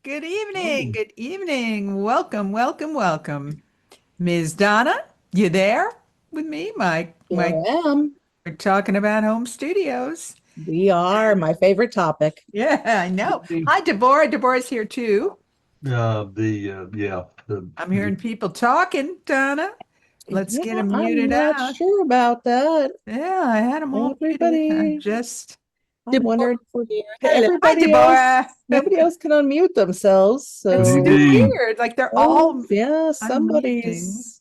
Good evening. Oh, Good evening. Welcome, welcome, welcome. Ms. Donna, you there with me? here I am. We're talking about home studios. We are my favorite topic. Yeah, I know. The Hi, Deborah. Deborah's here too. yeah, I'm hearing people talking, Donna. Let's yeah, get them I'm muted not out. sure about that. Yeah, I had them all muted. Everybody, I'm Deborah wondering for here. Hello. Hi, everybody else. Deborah. Nobody else can unmute themselves. It's So, so weird. Like they're oh all yeah, unmuting, somebody's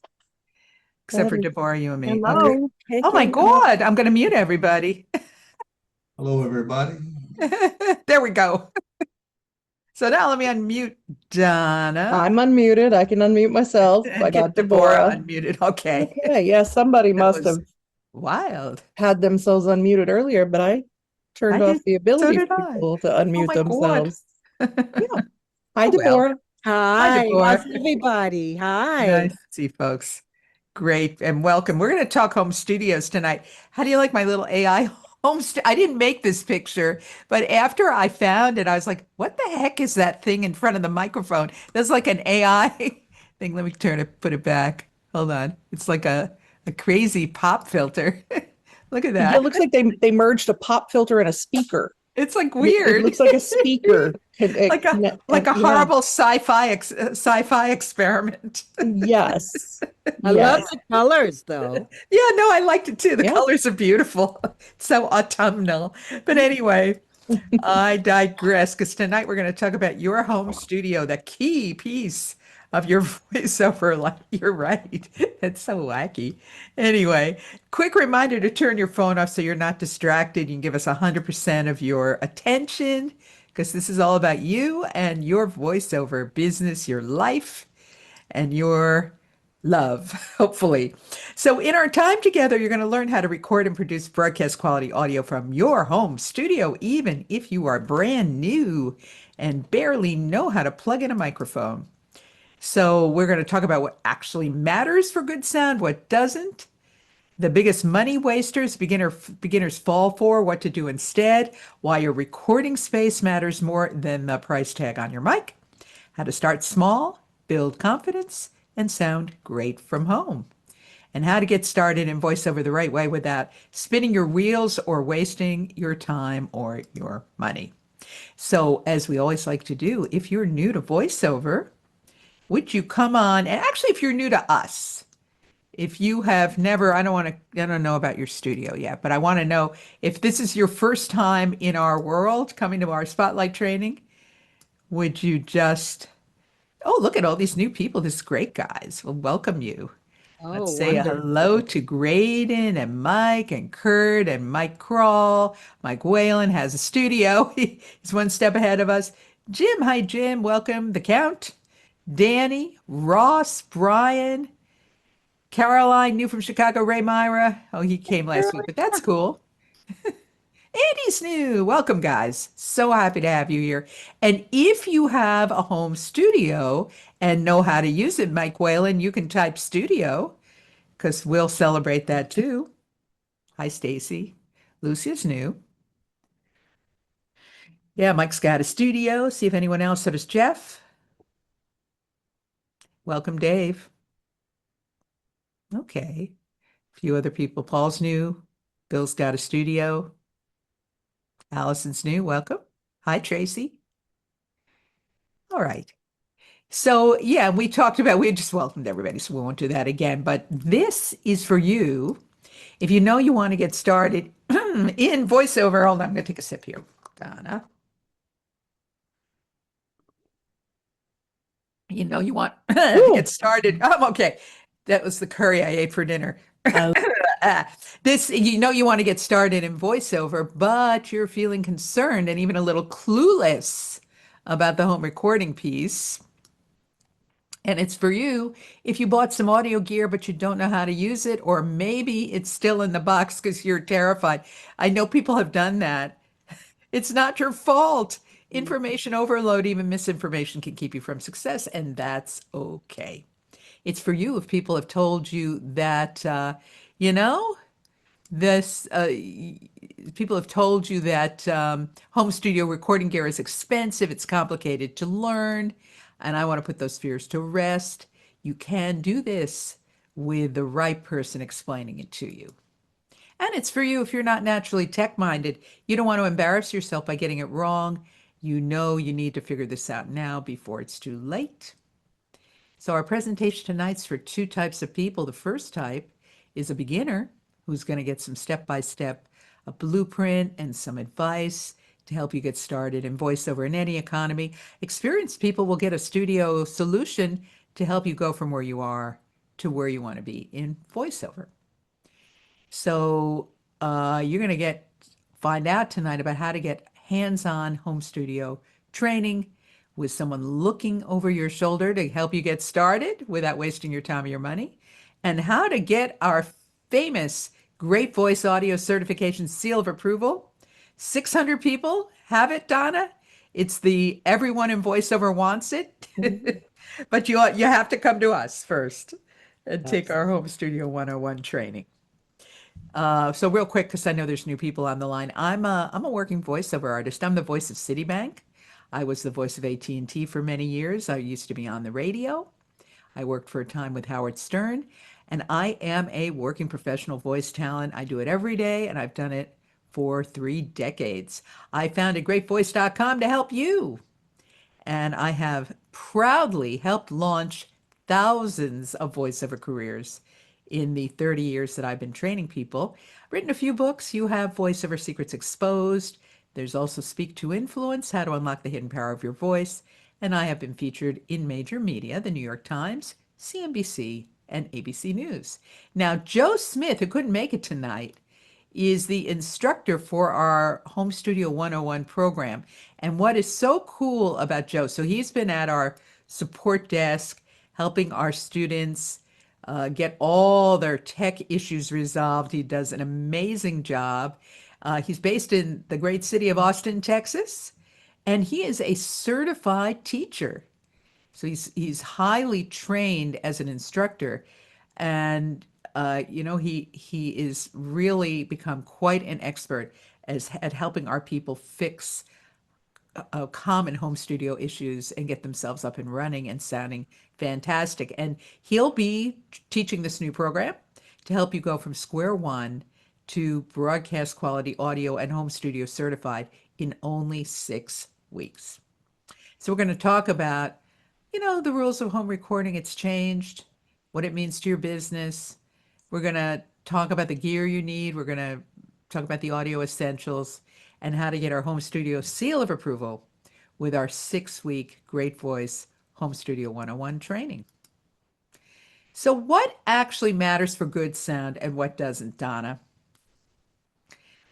except that for is Deborah, you and me. Okay. Hello. Oh my picking up. God, I'm going to mute everybody. Hello, everybody. There we go. So now let me unmute Donna I'm unmuted. I can unmute myself. I and got get Deborah Deborah. unmuted. Okay. Okay, yeah, somebody That must was have wild. had themselves unmuted earlier, but I I turned off did. the So ability did for I. people to Oh unmute my God. themselves. Yeah. Hi, Oh well. Deborah. Hi, Hi. How's Deborah. everybody? Hi. Nice to see folks. Great and welcome. We're going to talk home studios tonight. How do you like my little AI I didn't make this picture, but after I found it, I was like, what the heck is that thing in front of the microphone? That's like an AI thing. Let me put it back. Hold on. It's like a crazy pop filter. Look at Yeah, it that. looks like they merged a pop filter and a speaker. It's like It weird. looks like a speaker. Like a Yeah. horrible sci-fi experiment. Yes. I love Yes. the colors though. Yeah, no, I liked it too. The Yeah. colors are beautiful. So autumnal. But anyway, I digress because tonight we're going to talk about your home studio, the key piece of your voiceover. Like, you're right. It's so wacky. Anyway, quick reminder to turn your phone off so you're not distracted. You can give us 100% of your attention because this is all about you and your voiceover business, your life and your love, hopefully. So, in our time together, you're going to learn how to record and produce broadcast quality audio from your home studio, even if you are brand new and barely know how to plug in a microphone. So, we're going to talk about what actually matters for good sound, what doesn't, the biggest money wasters beginners fall for, what to do instead, why your recording space matters more than the price tag on your mic, how to start small, build confidence, and sound great from home, and how to get started in voiceover the right way without spinning your wheels or wasting your time or your money. So, as we always like to do, if you're new to voiceover, would you come on? And actually, if you're new to us, if you have never, I don't know about your studio yet, but I want to know if this is your first time in our world coming to our spotlight training, would you just, oh, look at all these new people, this great guys. We'll welcome you. Oh, Let's say a hello wonderful. to Graydon and Mike and Kurt and Mike Crawl. Mike Whalen has a studio. He's one step ahead of us. Jim, hi, Jim. Welcome. The Count, Danny, Ross, Brian, Caroline, new from Chicago, Ray Myra. Oh, he came last week, but that's cool. Andy's new. Welcome, guys. So happy to have you here. And if you have a home studio and know how to use it, Mike Whalen, you can type studio because we'll celebrate that too. Hi, Stacy. Lucia's new. Yeah, Mike's got a studio. See if anyone else. So does Jeff. Welcome, Dave. Okay. A few other people. Paul's new. Bill's got a studio. Allison's new. Welcome. Hi, Tracy. All right. So, yeah, we just welcomed everybody, so we won't do that again. But this is for you. If you know you want to get started in voiceover, hold on, I'm going to take a sip here, Donna. You know you want to get Ooh, started. I'm okay. That was the curry I ate for dinner. I This, you know, you want to get started in voiceover, but you're feeling concerned and even a little clueless about the home recording piece. And it's for you if you bought some audio gear, but you don't know how to use it, or maybe it's still in the box because you're terrified. I know people have done that. It's not your fault. Information overload, even misinformation, can keep you from success, and that's okay. It's for you if people have told you that, you know, this people have told you that home studio recording gear is expensive, it's complicated to learn, and I want to put those fears to rest. You can do this with the right person explaining it to you. And it's for you if you're not naturally tech minded. You don't want to embarrass yourself by getting it wrong. You know you need to figure this out now before it's too late. So our presentation tonight's for two types of people. The first type is a beginner who's going to get some step-by-step a blueprint and some advice to help you get started in voiceover in any economy. Experienced people will get a studio solution to help you go from where you are to where you want to be in voiceover. So you're going to find out tonight about how to get hands-on home studio training with someone looking over your shoulder to help you get started without wasting your time or your money, and how to get our famous Great Voice Audio Certification Seal of Approval. 600 people have it, Donna. It's the everyone in voiceover wants it, but you have to come to us first and take our Home Studio 101 training. So real quick, because I know there's new people on the line, I'm a working voiceover artist. I'm the voice of Citibank. I was the voice of AT&T for many years. I used to be on the radio. I worked for a time with Howard Stern, and I am a working professional voice talent. I do it every day, and I've done it for 3 decades. I founded greatvoice.com to help you, and I have proudly helped launch thousands of voiceover careers in the 30 years that I've been training people. I've written a few books. You have Voiceover Secrets Exposed. There's also Speak to Influence, How to Unlock the Hidden Power of Your Voice. And I have been featured in major media, the New York Times, CNBC, and ABC News. Now, Joe Smith, who couldn't make it tonight, is the instructor for our Home Studio 101 program. And what is so cool about Joe, so he's been at our support desk helping our students get all their tech issues resolved. He does an amazing job. He's based in the great city of Austin, Texas, and he is a certified teacher. So he's highly trained as an instructor, and he is really become quite an expert at helping our people fix common home studio issues and get themselves up and running and sounding fantastic. And he'll be teaching this new program to help you go from square one to broadcast quality audio and home studio certified in only 6 weeks. So we're going to talk about, the rules of home recording. It's changed, what it means to your business. We're going to talk about the gear you need. We're going to talk about the audio essentials and how to get our home studio seal of approval with our 6-week Great Voice Home Studio 101 training. So what actually matters for good sound and what doesn't, Donna?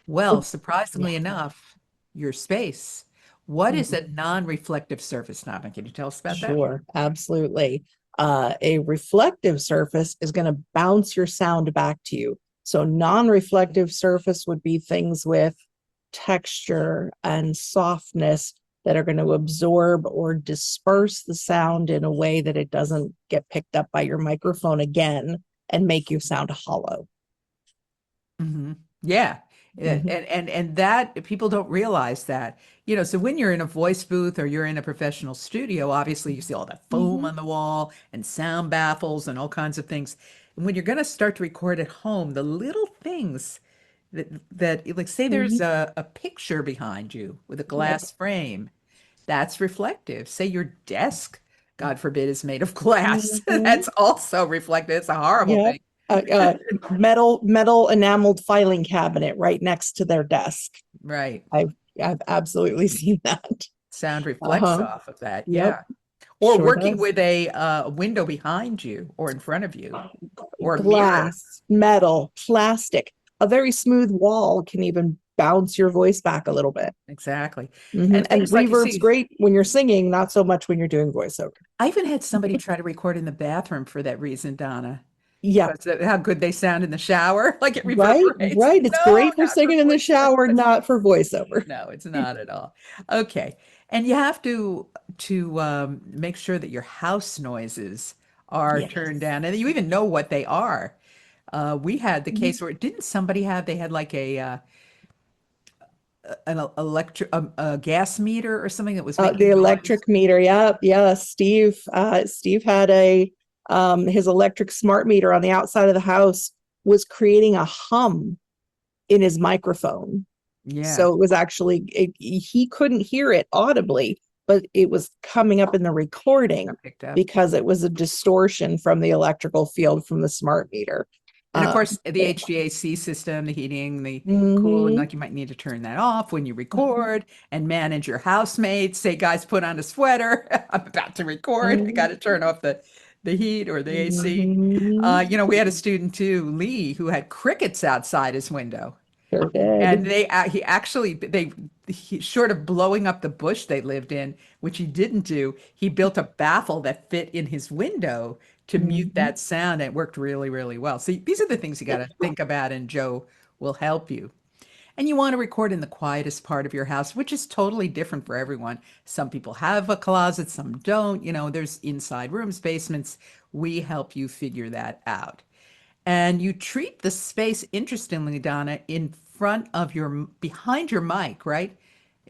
Well, surprisingly enough, your space. What is a non-reflective surface, Donna? Can you tell us about that? Sure, absolutely. A reflective surface is going to bounce your sound back to you. So non-reflective surface would be things with texture and softness that are going to absorb or disperse the sound in a way that it doesn't get picked up by your microphone again and make you sound hollow. Mm-hmm. Yeah. And that people don't realize that, so when you're in a voice booth or you're in a professional studio, obviously you see all that foam on the wall and sound baffles and all kinds of things. And when you're going to start to record at home, the little things that like say there's a picture behind you with a glass frame, that's reflective. Say your desk, God forbid, is made of glass. That's also reflective. It's a horrible thing. Metal enameled filing cabinet right next to their desk. Right. I've absolutely seen that. Sound reflects off of that. Yep. Yeah. Or Sure working does. with a window behind you or in front of you or a mirror. Glass, metal, plastic. A very smooth wall can even bounce your voice back a little bit. Exactly. And things like you reverb's see- great when you're singing, not so much when you're doing voiceover. I even had somebody try to record in the bathroom for that reason, Donna. Yeah. Because how good they sound in the shower, like it Right. reverberates. It's No, great for not singing in the voiceover. shower, not for voiceover. No, it's not at all. Okay. And you have to make sure that your house noises are Yes. turned down and you even know what they are. We had the case where didn't somebody have, they had like a gas meter or something that was The making noise. electric meter. Yep. Yeah. Steve had his electric smart meter on the outside of the house was creating a hum in his microphone. Yeah, So it was actually, he couldn't hear it audibly, but it was coming up in the recording I picked up. because it was a distortion from the electrical field from the smart meter. And of course, the HVAC system, the heating, the cooling, Mhm. like you might need to turn that off when you record and manage your housemates. Say, guys, put on a sweater. I'm about to record. I got to turn off the heat or the AC. Mhm. We had a student too, Lee, who had crickets outside his window. Sure did. And he short of blowing up the bush they lived in, which he didn't do, he built a baffle that fit in his window to mute Mhm. that sound. And it worked really, really well. See, these are the things you got to think about, and Joe will help you. And you want to record in the quietest part of your house, which is totally different for everyone. Some people have a closet, some don't. There's inside rooms, basements. We help you figure that out. And you treat the space, interestingly, Donna, in front of behind your mic, right?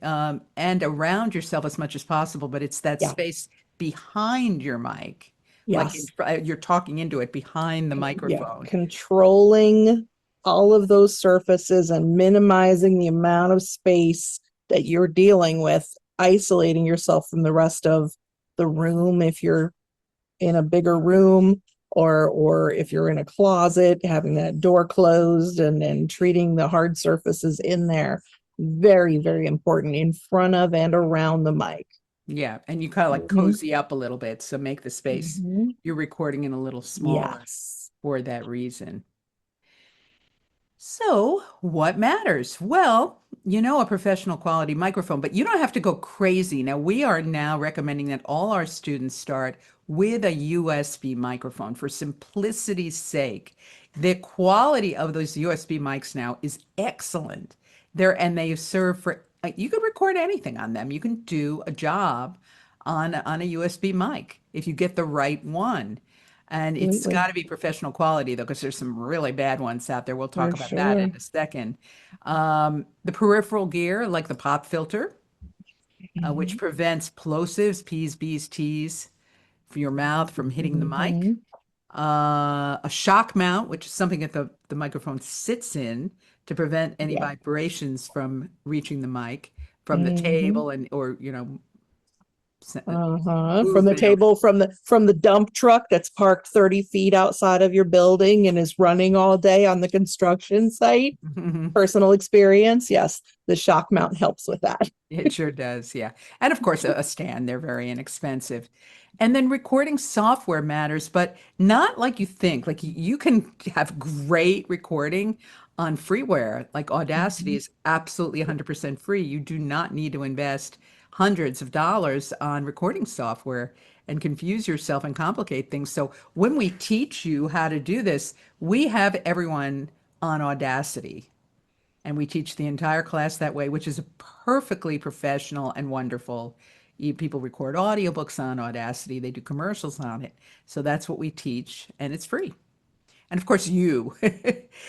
And around yourself as much as possible, but it's that Yeah. space behind your mic, like Yes. you're talking into it behind the Yeah. microphone. Controlling all of those surfaces and minimizing the amount of space that you're dealing with, isolating yourself from the rest of the room if you're in a bigger room, or if you're in a closet, having that door closed and treating the hard surfaces in there. Very, very important in front of and around the mic. Yeah, and you kind of like Mhm. cozy up a little bit, so make the space Mhm. you're recording in a little smaller Yes. for that reason. So, what matters? Well, a professional quality microphone, but you don't have to go crazy. Now, we are now recommending that all our students start with a USB microphone for simplicity's sake. The quality of those USB mics now is excellent. They serve for you can record anything on them. You can do a job on a USB mic if you get the right one. And it's Absolutely. got to be professional quality, though, because there's some really bad ones out there. We'll talk For about that sure. in a second. The peripheral gear, like the pop filter, which Mhm. prevents plosives, P's, B's, T's, for your mouth from hitting the mic. Mhm. A shock mount, which is something that the microphone sits in to prevent any Yeah. vibrations from reaching the mic from the Mhm. table or From the movement. table, from the dump truck that's parked 30 feet outside of your building and is running all day on the construction site. Personal experience. Yes, the shock mount helps with that. It sure does, yeah. And of course, a stand, they're very inexpensive. And then recording software matters, but not like you think. Like you can have great recording on freeware. Like Audacity Mhm. is absolutely 100% free. You do not need to invest hundreds of dollars on recording software and confuse yourself and complicate things. So when we teach you how to do this, we have everyone on Audacity. And we teach the entire class that way, which is perfectly professional and wonderful. People record audiobooks on Audacity, they do commercials on it. So that's what we teach, and it's free. And of course, you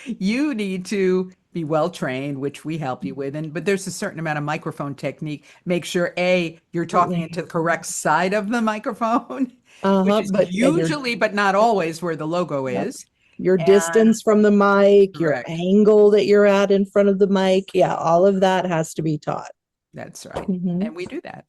need to be well trained, which we help you with. But there's a certain amount of microphone technique. Make sure you're talking Absolutely. into the correct side of the microphone, which is But and usually, but not always, where the logo yep, is. your And distance from the mic, your correct. angle that you're at in front of the mic. Yeah, all of that has to be taught. That's right. Mhm. And we do that.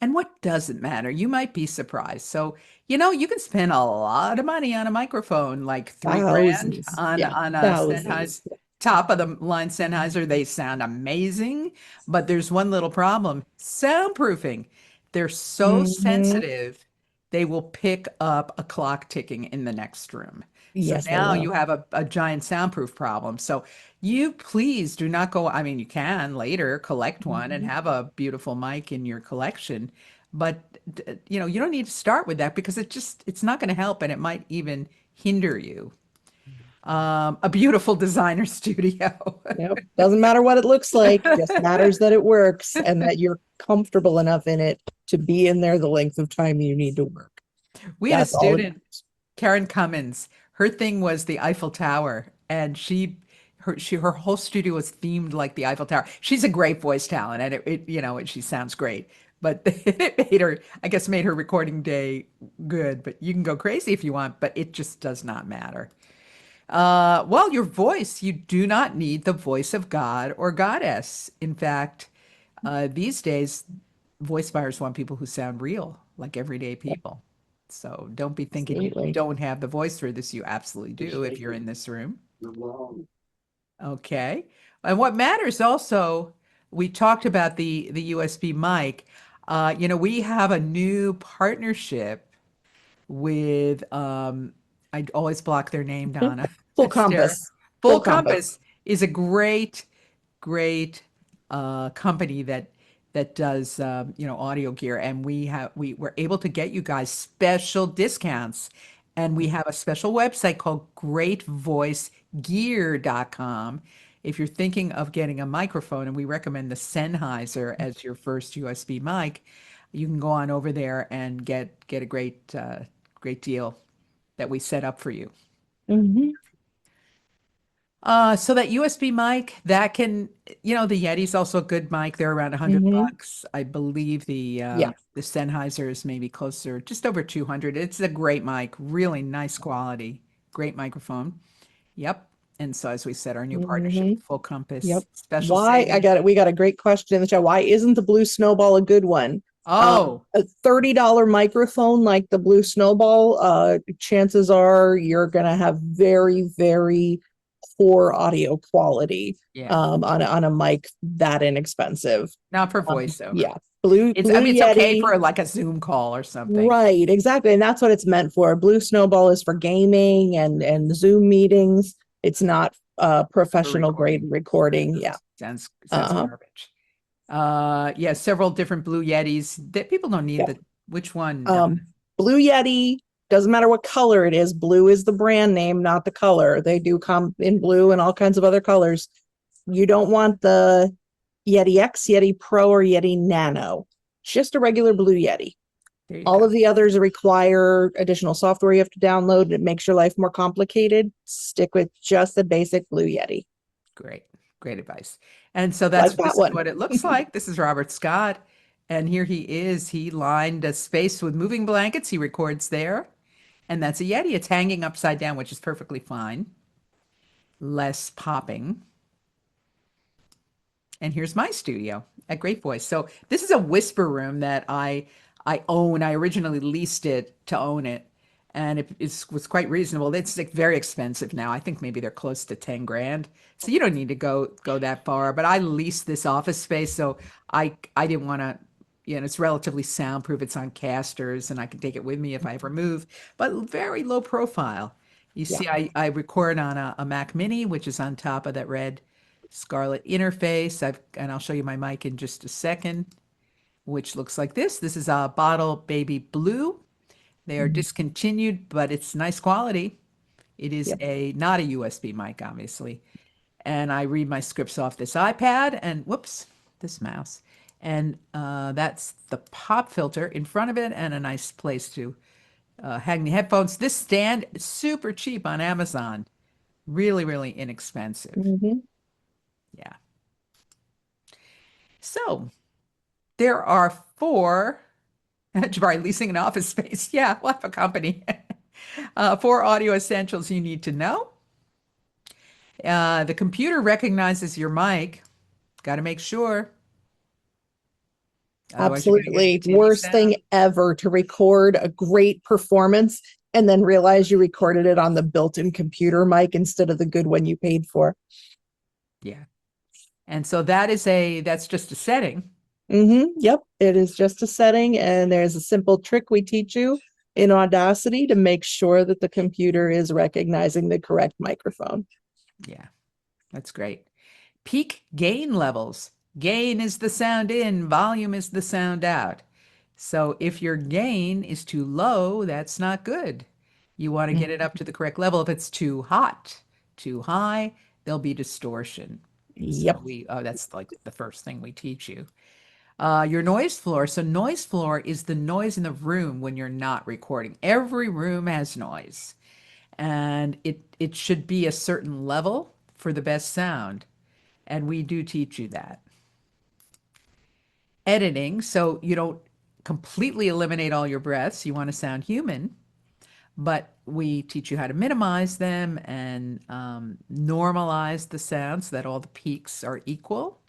And what doesn't matter? You might be surprised. So, you can spend a lot of money on a microphone, like 3 grand Thousands. on Yeah, on a thousands. Sennheiser, top of the line Sennheiser. They sound amazing, but there's one little problem: soundproofing. They're so Mhm. sensitive, they will pick up a clock ticking in the next room. So Yes, they now will. you have a giant soundproof problem. So you please do not go. I mean, you can later collect one and Mhm. have a beautiful mic in your collection, but you don't need to start with that because it's not going to help and it might even hinder you. A beautiful designer studio. Yep. Doesn't matter what it looks like, just matters that it works and that you're comfortable enough in it to be in there the length of time you need to work. We had a That's all it student, matters. Karen Cummins. Her thing was the Eiffel Tower, and her whole studio was themed like the Eiffel Tower. She's a great voice talent, and and she sounds great. But it made her, I guess, made her recording day good. But you can go crazy if you want, but it just does not matter. Well, your voice, you do not need the voice of God or goddess. In fact, these days, voice buyers want people who sound real, like everyday people. So don't be thinking you Absolutely. don't have the voice for this. You absolutely do if you're in this room. Okay. And what matters also, we talked about the USB mic. We have a new partnership with I always block their name, Donna. Full Sarah. compass. Full Full compass. Compass is a great company that does audio gear, and we were able to get you guys special discounts, and we have a special website called greatvoicegear.com. If you're thinking of getting a microphone, and we recommend the Sennheiser as your first USB mic, you can go on over there and get a great deal that we set up for you. Mhm. So that USB mic, that can, the Yeti's also a good mic. They're around 100 Mhm. bucks. I believe Yeah. the Sennheiser is maybe closer, just over 200. It's a great mic, really nice quality, great microphone. Yep. And so as we said, our new partnership Mhm. with Full Compass, Yep. special Why? I savings. got it. We got a great question in the chat. Why isn't the Blue Snowball a good one? Oh, A $30 microphone like the Blue Snowball, chances are you're gonna have very, very poor audio quality yeah. on a mic that inexpensive. Not for voiceover. Yeah. Blue I mean, it's okay Yeti. for like a Zoom call or something. Right, exactly. And that's what it's meant for. Blue Snowball is for gaming and Zoom meetings. It's not professional grade recording. Yeah. Sounds Uh-huh. garbage. Yeah, several different Blue Yetis that people don't need Yep. which one? Donna? Blue Yeti, doesn't matter what color it is. Blue is the brand name, not the color. They do come in blue and all kinds of other colors. You don't want the Yeti X, Yeti Pro, or Yeti Nano. Just a regular Blue Yeti. There you All go. of the others require additional software you have to download, and it makes your life more complicated. Stick with just the basic Blue Yeti. Great advice. And so Like that this is one. what it looks like. This is Robert Scott. And here he is. He lined a space with moving blankets. He records there. And that's a Yeti. It's hanging upside down, which is perfectly fine. Less popping. And here's my studio at Great Voice. So this is a whisper room that I own. I originally leased it to own it, and was quite reasonable. It's like very expensive now. I think maybe they're close to 10 grand. So you don't need to go that far. But I leased this office space, so I didn't want to. It's relatively soundproof. It's on casters, and I can take it with me if I ever move. But very low profile. You Yeah. see, I record on a Mac Mini, which is on top of that red Scarlett interface. And I'll show you my mic in just a second, which looks like this. This is a Bottle Baby Blue. They are Mhm. discontinued, but it's nice quality. It is Yep. not a USB mic, obviously. And I read my scripts off this iPad and whoops, this mouse. And that's the pop filter in front of it and a nice place to hang the headphones. This stand is super cheap on Amazon. Really, really inexpensive. Mhm. Yeah. So there are four, Jabari, leasing an office space. Yeah, we'll have a company. Four audio essentials you need to know. The computer recognizes your mic. Got to make sure. Otherwise, you're going to Absolutely. get tinny Worst thing sound. ever to record a great performance and then realize you recorded it on the built-in computer mic instead of the good one you paid for. Yeah. And so that's just a setting. Yep. It is just a setting, and there's a simple trick we teach you in Audacity to make sure that the computer is recognizing the correct microphone. Yeah, that's great. Peak gain levels. Gain is the sound in, volume is the sound out. So if your gain is too low, that's not good. You want to get it up to the correct level. If it's too hot, too high, there'll be distortion. So Yep. that's like the first thing we teach you. Your noise floor. So noise floor is the noise in the room when you're not recording. Every room has noise, and it should be a certain level for the best sound. And we do teach you that. Editing, so you don't completely eliminate all your breaths. You want to sound human, but we teach you how to minimize them and normalize the sound so that all the peaks are equal.